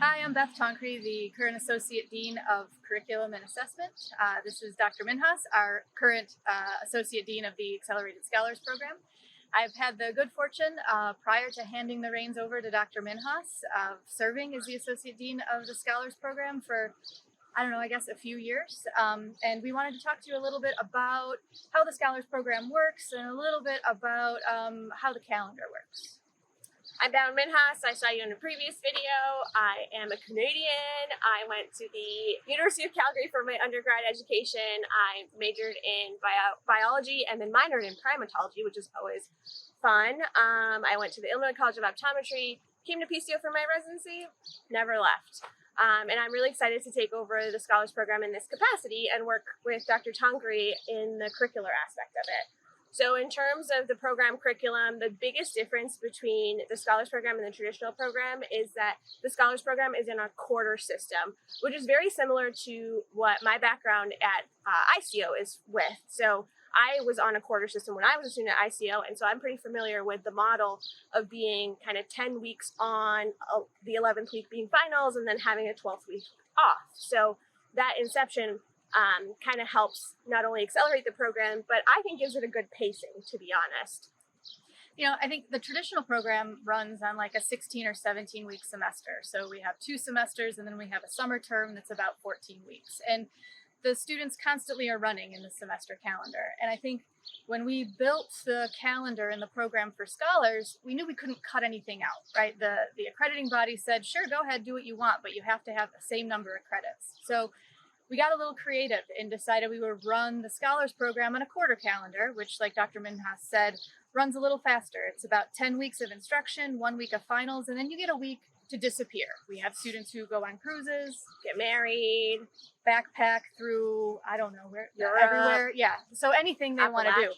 Hi, I'm Beth Tonkry, the current Associate Dean of Curriculum and Assessment. This is Dr. Minhas, our current Associate Dean of the Accelerated Scholars Program. I've had the good fortune, prior to handing the reins over to Dr. Minhas, of serving as the Associate Dean of the Scholars Program for, I guess a few years. And we wanted to talk to you a little bit about how the Scholars Program works and a little bit about how the calendar works. I'm Dr. Minhas. I saw you in a previous video. I am a Canadian. I went to the University of Calgary for my undergrad education. I majored in biology and then minored in primatology, which is always fun. I went to the Illinois College of Optometry, came to PCO for my residency, never left. And I'm really excited to take over the Scholars Program in this capacity and work with Dr. Tonkry in the curricular aspect of it. So in terms of the program curriculum, the biggest difference between the Scholars Program and the traditional program is that the Scholars Program is in a quarter system, which is very similar to what my background at ICO is with. So I was on a quarter system when I was a student at ICO, and so I'm pretty familiar with the model of being kind of 10 weeks on, the 11th week being finals, and then having a 12th week off. So that inception kind of helps not only accelerate the program, but I think gives it a good pacing, to be honest. I think the traditional program runs on like a 16 or 17 week semester. So we have 2 semesters and then we have a summer term that's about 14 weeks. And the students constantly are running in the semester calendar. And I think when we built the calendar and the program for scholars, we knew we couldn't cut anything out, right? The accrediting body said, sure, go ahead, do what you want, but you have to have the same number of credits. So we got a little creative and decided we would run the Scholars Program on a quarter calendar, which, like Dr. Minhas said, runs a little faster. It's about 10 weeks of instruction, 1 week of finals, and then you get a week to disappear. We have students who go on cruises, Get married, backpack through, I don't know, where, Europe, everywhere. Yeah, so anything they want to do.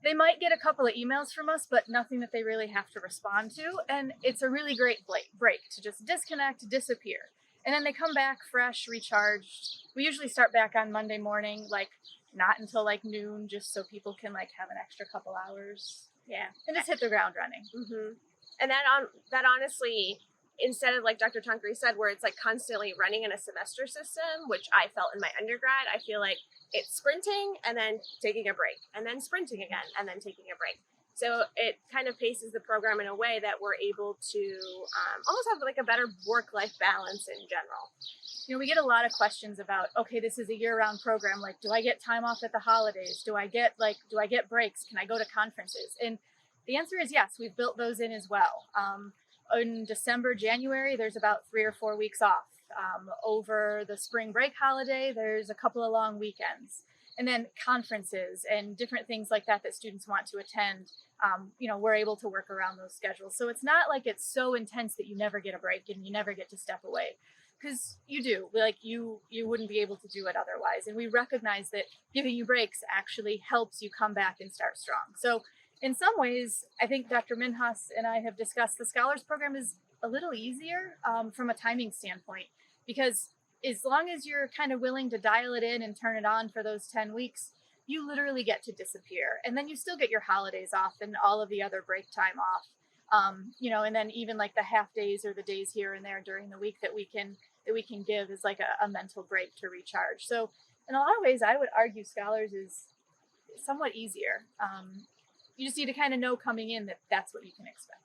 They might get a couple of emails from us, but nothing that they really have to respond to. And it's a really great break to just disconnect, disappear. And then they come back fresh, recharged. We usually start back on Monday morning, like not until like noon, just so people can like have an extra couple hours. Yeah. And just hit the ground running. Mm-hmm. And that honestly, instead of like Dr. Tonkry said, where it's like constantly running in a semester system, which I felt in my undergrad, I feel like it's sprinting and then taking a break and then sprinting again and then taking a break. So it kind of paces the program in a way that we're able to almost have like a better work-life balance in general. We get a lot of questions about, okay, this is a year-round program. Like, do I get time off at the holidays? Do I get breaks? Can I go to conferences? And the answer is yes, we've built those in as well. In December, January, there's about 3 or 4 weeks off. Over the spring break holiday, there's a couple of long weekends. And then conferences and different things like that students want to attend, we're able to work around those schedules. So it's not like it's so intense that you never get a break and you never get to step away, because you do. Like you wouldn't be able to do it otherwise. And we recognize that giving you breaks actually helps you come back and start strong. So in some ways, I think Dr. Minhas and I have discussed the Scholars Program is a little easier from a timing standpoint, because as long as you're kind of willing to dial it in and turn it on for those 10 weeks, you literally get to disappear. And then you still get your holidays off and all of the other break time off. And then even like the half days or the days here and there during the week that we can give is like a mental break to recharge. So in a lot of ways, I would argue Scholars is somewhat easier. You just need to kind of know coming in that that's what you can expect.